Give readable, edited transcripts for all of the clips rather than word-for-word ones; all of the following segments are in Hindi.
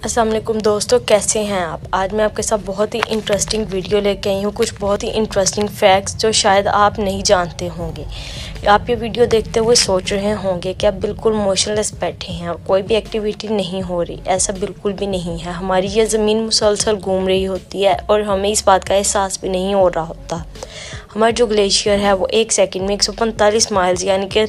अस्सलाम वालेकुम दोस्तों, कैसे हैं आप। आज मैं आपके साथ बहुत ही इंटरेस्टिंग वीडियो लेके आई हूँ। कुछ बहुत ही इंटरेस्टिंग फैक्ट्स जो शायद आप नहीं जानते होंगे। आप ये वीडियो देखते हुए सोच रहे होंगे कि आप बिल्कुल मोशनलेस बैठे हैं और कोई भी एक्टिविटी नहीं हो रही। ऐसा बिल्कुल भी नहीं है। हमारी ये ज़मीन मुसलसल घूम रही होती है और हमें इस बात का एहसास भी नहीं हो रहा होता। हमारा जो ग्लेशियर है वो एक सेकंड में 145 माइल्स यानी कि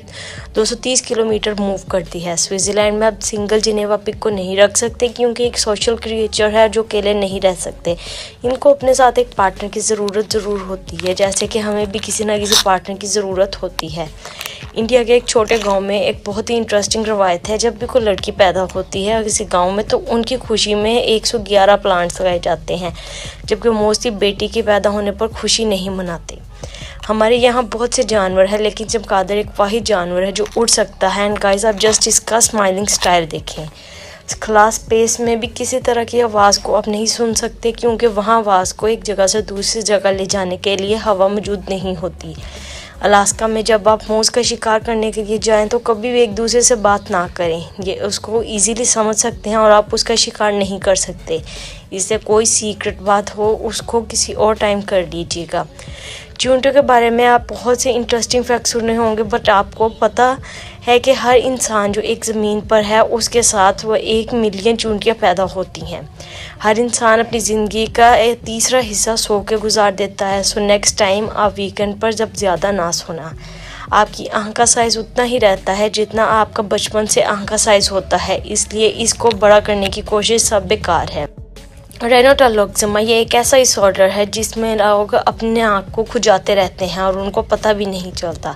230 किलोमीटर मूव करती है। स्विट्ज़रलैंड में आप सिंगल जिनेवा पिग को नहीं रख सकते क्योंकि एक सोशल क्रिएचर है जो अकेले नहीं रह सकते। इनको अपने साथ एक पार्टनर की ज़रूरत ज़रूर होती है, जैसे कि हमें भी किसी ना किसी पार्टनर की ज़रूरत होती है। इंडिया के एक छोटे गांव में एक बहुत ही इंटरेस्टिंग रवायत है। जब भी कोई लड़की पैदा होती है किसी गांव में तो उनकी खुशी में 111 प्लांट्स लगाए जाते हैं, जबकि मोस्टली बेटी के पैदा होने पर खुशी नहीं मनाते। हमारे यहाँ बहुत से जानवर हैं, लेकिन चमगादड़ एक वाहिद जानवर है जो उड़ सकता है। एंड गाइस, आप जस्ट इसका स्माइलिंग स्टाइल देखें। क्लास स्पेस में भी किसी तरह की आवाज़ को आप नहीं सुन सकते क्योंकि वहाँ आवाज़ को एक जगह से दूसरी जगह ले जाने के लिए हवा मौजूद नहीं होती। अलास्का में जब आप मूस का शिकार करने के लिए जाएं तो कभी भी एक दूसरे से बात ना करें। ये उसको इजीली समझ सकते हैं और आप उसका शिकार नहीं कर सकते। इससे कोई सीक्रेट बात हो उसको किसी और टाइम कर लीजिएगा। चूंटियों के बारे में आप बहुत से इंटरेस्टिंग फैक्ट सुने होंगे, बट आपको पता है कि हर इंसान जो एक ज़मीन पर है उसके साथ वह 1 मिलियन चूंटियाँ पैदा होती हैं। हर इंसान अपनी ज़िंदगी का एक तीसरा हिस्सा सो के गुजार देता है। सो नेक्स्ट टाइम आप वीकेंड पर जब ज़्यादा ना सोना। आपकी आँख का साइज़ उतना ही रहता है जितना आपका बचपन से आँख का साइज़ होता है, इसलिए इसको बड़ा करने की कोशिश सब बेकार है। रेनिटोलॉक्सिमा ये एक ऐसा डिसऑर्डर है जिसमें लोग अपने आँख को खुजाते रहते हैं और उनको पता भी नहीं चलता।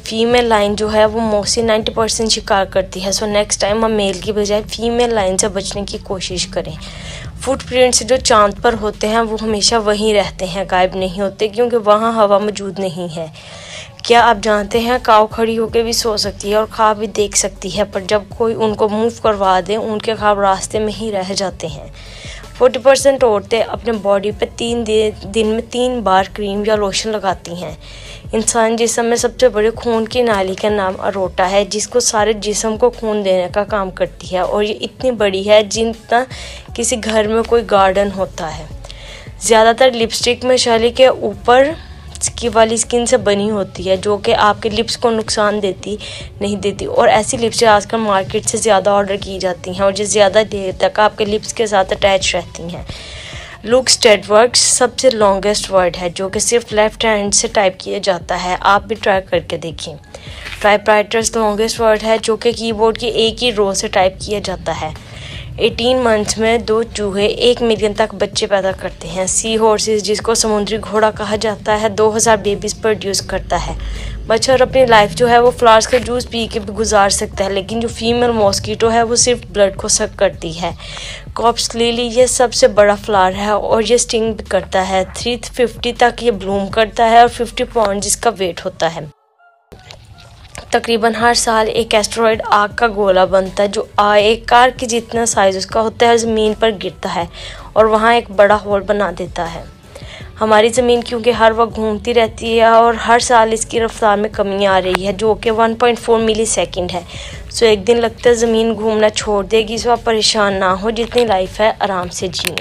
फीमेल लाइन जो है वो मोस्टली 90% शिकार करती है। सो नेक्स्ट टाइम हम मेल की बजाय फीमेल लाइन से बचने की कोशिश करें। फुटप्रिंट्स जो चांद पर होते हैं वो हमेशा वहीं रहते हैं, गायब नहीं होते क्योंकि वहाँ हवा मौजूद नहीं है। क्या आप जानते हैं काऊ खड़ी होकर भी सो सकती है और ख्वाब भी देख सकती है, पर जब कोई उनको मूव करवा दे उनके ख्वाब रास्ते में ही रह जाते हैं। 40% औरतें अपने बॉडी पे 3 दिन में 3 बार क्रीम या लोशन लगाती हैं। इंसान जिस्म में सबसे बड़े खून की नाली का नाम अरोटा है, जिसको सारे जिस्म को खून देने का काम करती है और ये इतनी बड़ी है जितना किसी घर में कोई गार्डन होता है। ज़्यादातर लिपस्टिक में शैली के ऊपर की वाली स्किन से बनी होती है जो कि आपके लिप्स को नुकसान नहीं देती और ऐसी लिप्स आजकल मार्केट से ज़्यादा ऑर्डर की जाती हैं और जो ज़्यादा देर तक आपके लिप्स के साथ अटैच रहती हैं। लुक स्टेडवर्ड सबसे लॉन्गेस्ट वर्ड है जो कि सिर्फ लेफ्ट हैंड से टाइप किया जाता है। आप भी ट्राई करके देखिए। टाइपराइटर्स लॉन्गेस्ट वर्ड है जो कि कीबोर्ड की एक ही रो से टाइप किया जाता है। 18 मंथ्स में 2 चूहे 1 मिलियन तक बच्चे पैदा करते हैं। सी हॉर्सेस जिसको समुद्री घोड़ा कहा जाता है 2000 बेबीज़ प्रोड्यूस करता है। मच्छर अपनी लाइफ जो है वो फ्लावर्स का जूस पी के भी गुजार सकता है, लेकिन जो फीमेल मॉस्किटो है वो सिर्फ ब्लड को सक करती है। कॉप्स लिली ये सबसे बड़ा फ्लावर है और ये स्टिंग भी करता है। 350 तक ये ब्लूम करता है और 50 पाउंड जिसका वेट होता है। तकरीबन हर साल एक एस्टेरॉयड आग का गोला बनता है जो एक कार के जितना साइज उसका होता है ज़मीन पर गिरता है और वहाँ एक बड़ा होल बना देता है। हमारी ज़मीन क्योंकि हर वक्त घूमती रहती है और हर साल इसकी रफ्तार में कमी आ रही है जो कि 1.4 मिली सेकेंड है। सो एक दिन लगता है ज़मीन घूमना छोड़ देगी। सो आप परेशान ना हो, जितनी लाइफ है आराम से जिए।